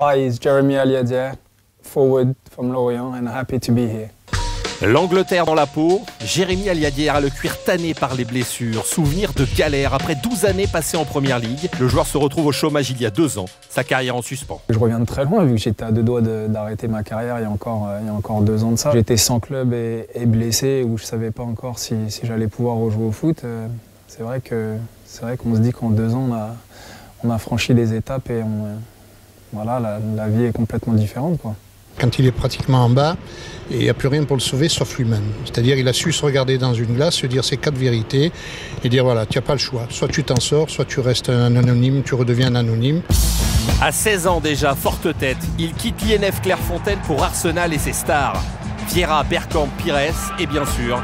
Hi, it's Jérémy Aliadière, forward from Lorient, and happy to be here. L'Angleterre dans la peau, Jérémy Aliadière a le cuir tanné par les blessures. Souvenir de galère. Après 12 années passées en Première Ligue, le joueur se retrouve au chômage il y a 2 ans. Sa carrière en suspens. Je reviens de très loin, vu que j'étais à 2 doigts d'arrêter ma carrière il y a encore 2 ans de ça. J'étais sans club et blessé, où je ne savais pas encore si j'allais pouvoir rejouer au foot. C'est vrai qu'on se dit qu'en 2 ans, on a franchi des étapes et voilà, la vie est complètement différente, quoi. Quand il est pratiquement en bas, il n'y a plus rien pour le sauver sauf lui-même. C'est-à-dire il a su se regarder dans une glace, se dire ces 4 vérités et dire voilà, tu n'as pas le choix. Soit tu t'en sors, soit tu restes un anonyme, tu redeviens un anonyme. À 16 ans déjà, forte tête, il quitte l'INF Clairefontaine pour Arsenal et ses stars. Vieira, Bergkamp, Pires et bien sûr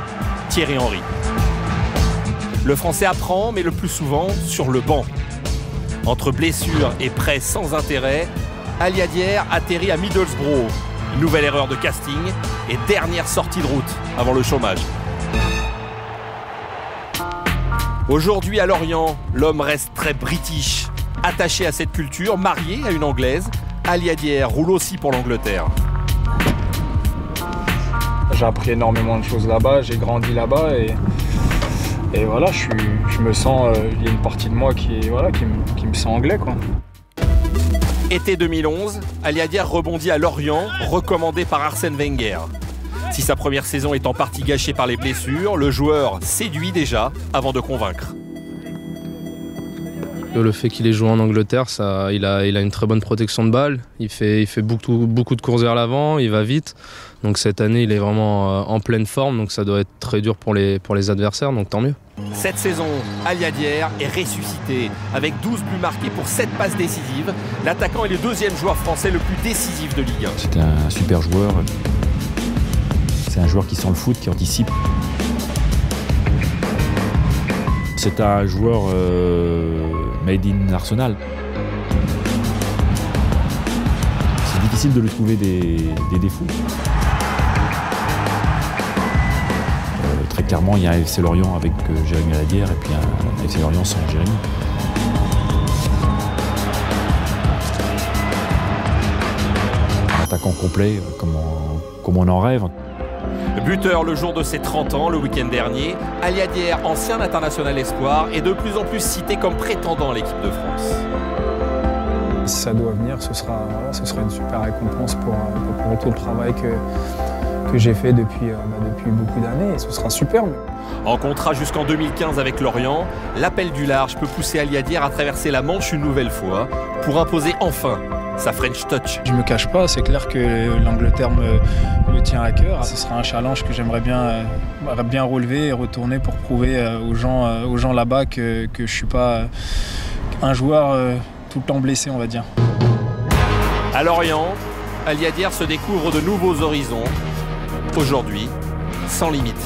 Thierry Henry. Le Français apprend, mais le plus souvent sur le banc. Entre blessures et prêts sans intérêt, Aliadière atterrit à Middlesbrough. Nouvelle erreur de casting et dernière sortie de route avant le chômage. Aujourd'hui à Lorient, l'homme reste très british. Attaché à cette culture, marié à une Anglaise, Aliadière roule aussi pour l'Angleterre. J'ai appris énormément de choses là-bas, j'ai grandi là-bas et voilà, je me sens, il y a une partie de moi qui me sent anglais, quoi. Été 2011, Aliadière rebondit à Lorient, recommandé par Arsène Wenger. Si sa première saison est en partie gâchée par les blessures, le joueur séduit déjà avant de convaincre. Le fait qu'il ait joué en Angleterre, il a une très bonne protection de balle. Il fait beaucoup de courses vers l'avant, il va vite. Donc cette année, il est vraiment en pleine forme, donc ça doit être très dur pour les adversaires, donc tant mieux. Cette saison, Aliadière est ressuscité. Avec 12 buts marqués pour 7 passes décisives, l'attaquant est le 2e joueur français le plus décisif de Ligue 1. C'est un super joueur. C'est un joueur qui sent le foot, qui anticipe. C'est un joueur made in Arsenal. C'est difficile de lui trouver des défauts. Très clairement, il y a un FC Lorient avec Jérémy Aliadière et puis un FC Lorient sans Jérémy. Un attaquant complet, comme on en rêve. Buteur le jour de ses 30 ans, le week-end dernier, Aliadière, ancien international espoir, est de plus en plus cité comme prétendant à l'équipe de France. Si ça doit venir, ce sera une super récompense pour tout le travail que j'ai fait depuis beaucoup d'années, et ce sera superbe. En contrat jusqu'en 2015 avec Lorient, l'appel du large peut pousser Aliadière à traverser la Manche une nouvelle fois pour imposer enfin sa French touch. Je me cache pas, c'est clair que l'Angleterre me tient à cœur. Ce sera un challenge que j'aimerais bien relever et retourner pour prouver aux gens là-bas que je suis pas un joueur tout le temps blessé, on va dire. À Lorient, Aliadière se découvre de nouveaux horizons. Aujourd'hui, sans limite.